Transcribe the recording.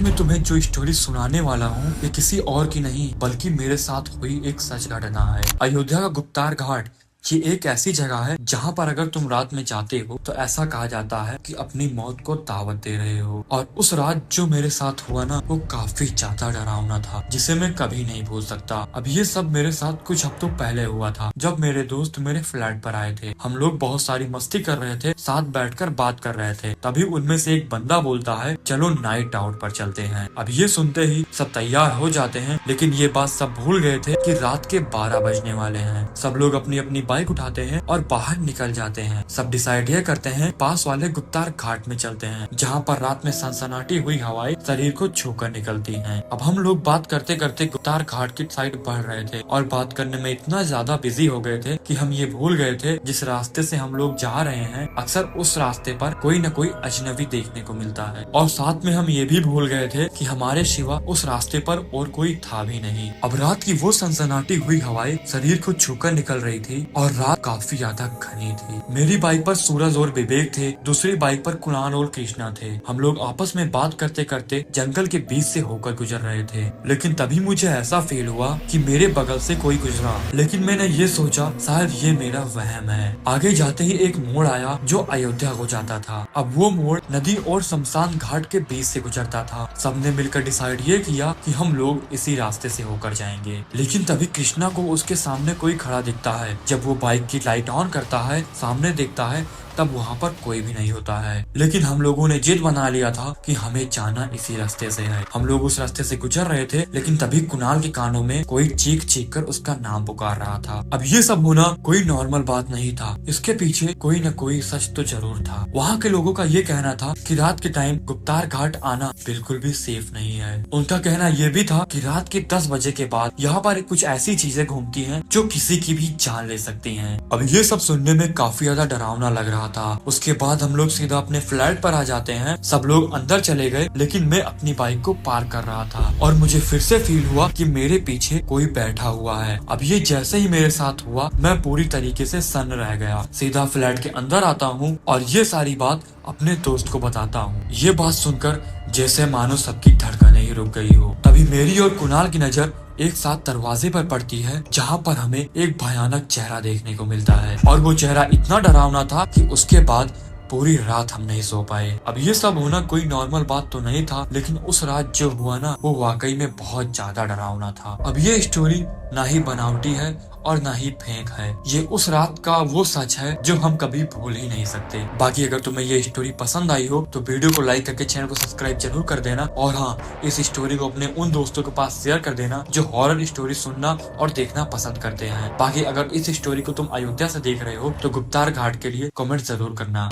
मैं तुम्हें जो स्टोरी सुनाने वाला हूँ ये किसी और की नहीं बल्कि मेरे साथ हुई एक सच घटना है। अयोध्या का गुप्तार घाट ये एक ऐसी जगह है जहाँ पर अगर तुम रात में जाते हो तो ऐसा कहा जाता है कि अपनी मौत को दावत दे रहे हो। और उस रात जो मेरे साथ हुआ ना वो काफी ज्यादा डरावना था जिसे मैं कभी नहीं भूल सकता। अब ये सब मेरे साथ कुछ हफ्तों पहले हुआ था जब मेरे दोस्त मेरे फ्लैट पर आए थे। हम लोग बहुत सारी मस्ती कर रहे थे, साथ बैठकर बात कर रहे थे। तभी उनमें से एक बंदा बोलता है चलो नाइट आउट पर चलते हैं। अब ये सुनते ही सब तैयार हो जाते हैं, लेकिन ये बात सब भूल गए थे कि रात के 12 बजने वाले हैं। सब लोग अपनी अपनी बाइक उठाते हैं और बाहर निकल जाते हैं। सब डिसाइड ये करते हैं पास वाले गुप्तार घाट में चलते हैं जहाँ पर रात में सनसनाटी हुई हवाएं शरीर को छूकर निकलती हैं। अब हम लोग बात करते करते गुप्तार घाट की साइड बढ़ रहे थे और बात करने में इतना ज्यादा बिजी हो गए थे कि हम ये भूल गए थे जिस रास्ते से हम लोग जा रहे हैं अक्सर उस रास्ते पर कोई न कोई अजनबी देखने को मिलता है। और साथ में हम ये भी भूल गए थे कि हमारे सिवा उस रास्ते पर और कोई था भी नहीं। अब रात की वो सनसनाटी हुई हवाएं शरीर को छूकर निकल रही थी और रात काफी ज्यादा घनी थी। मेरी बाइक पर सूरज और विवेक थे, दूसरी बाइक पर कुणाल और कृष्णा थे। हम लोग आपस में बात करते करते जंगल के बीच से होकर गुजर रहे थे, लेकिन तभी मुझे ऐसा फील हुआ कि मेरे बगल से कोई गुजरा। लेकिन मैंने ये सोचा शायद ये मेरा वहम है। आगे जाते ही एक मोड़ आया जो अयोध्या को जाता था। अब वो मोड़ नदी और शमशान घाट के बीच से गुजरता था। सबने मिलकर डिसाइड ये किया कि हम लोग इसी रास्ते से होकर जाएंगे। लेकिन तभी कृष्णा को उसके सामने कोई खड़ा दिखता है। जब वो बाइक की लाइट ऑन करता है, सामने देखता है, तब वहाँ पर कोई भी नहीं होता है। लेकिन हम लोगों ने जिद बना लिया था कि हमें जाना इसी रास्ते से है। हम लोग उस रास्ते से गुजर रहे थे, लेकिन तभी कुणाल के कानों में कोई चीख चीख कर उसका नाम पुकार रहा था। अब ये सब होना कोई नॉर्मल बात नहीं था, इसके पीछे कोई न कोई सच तो जरूर था। वहाँ के लोगों का ये कहना था कि रात के टाइम गुप्तार घाट आना बिल्कुल भी सेफ नहीं है। उनका कहना ये भी था कि रात के 10 बजे के बाद यहाँ पर कुछ ऐसी चीजें घूमती हैं जो किसी की भी जान ले सकती हैं। अब ये सब सुनने में काफी ज्यादा डरावना लग रहा था। उसके बाद हम लोग सीधा अपने फ्लैट पर आ जाते हैं। सब लोग अंदर चले गए, लेकिन मैं अपनी बाइक को पार्क कर रहा था और मुझे फिर से फील हुआ कि मेरे पीछे कोई बैठा हुआ है। अब ये जैसे ही मेरे साथ हुआ मैं पूरी तरीके से सन्न रह गया। सीधा फ्लैट के अंदर आता हूँ और ये सारी बात अपने दोस्त को बताता हूँ। ये बात सुनकर जैसे मानो सबकी धड़कनें ही रुक गई हो। तभी मेरी और कुणाल की नजर एक साथ दरवाजे पर पड़ती है जहाँ पर हमें एक भयानक चेहरा देखने को मिलता है। और वो चेहरा इतना डरावना था कि उसके बाद पूरी रात हम नहीं सो पाए। अब ये सब होना कोई नॉर्मल बात तो नहीं था, लेकिन उस रात जो हुआ ना वो वाकई में बहुत ज्यादा डरावना था। अब ये स्टोरी ना ही बनावटी है और ना ही फेक है, ये उस रात का वो सच है जो हम कभी भूल ही नहीं सकते। बाकी अगर तुम्हें ये स्टोरी पसंद आई हो तो वीडियो को लाइक करके चैनल को सब्सक्राइब जरूर कर देना। और हाँ, इस स्टोरी को अपने उन दोस्तों के पास शेयर कर देना जो हॉरर स्टोरी सुनना और देखना पसंद करते हैं। बाकी अगर इस स्टोरी को तुम अयोध्या से देख रहे हो तो गुप्तार घाट के लिए कमेंट जरूर करना।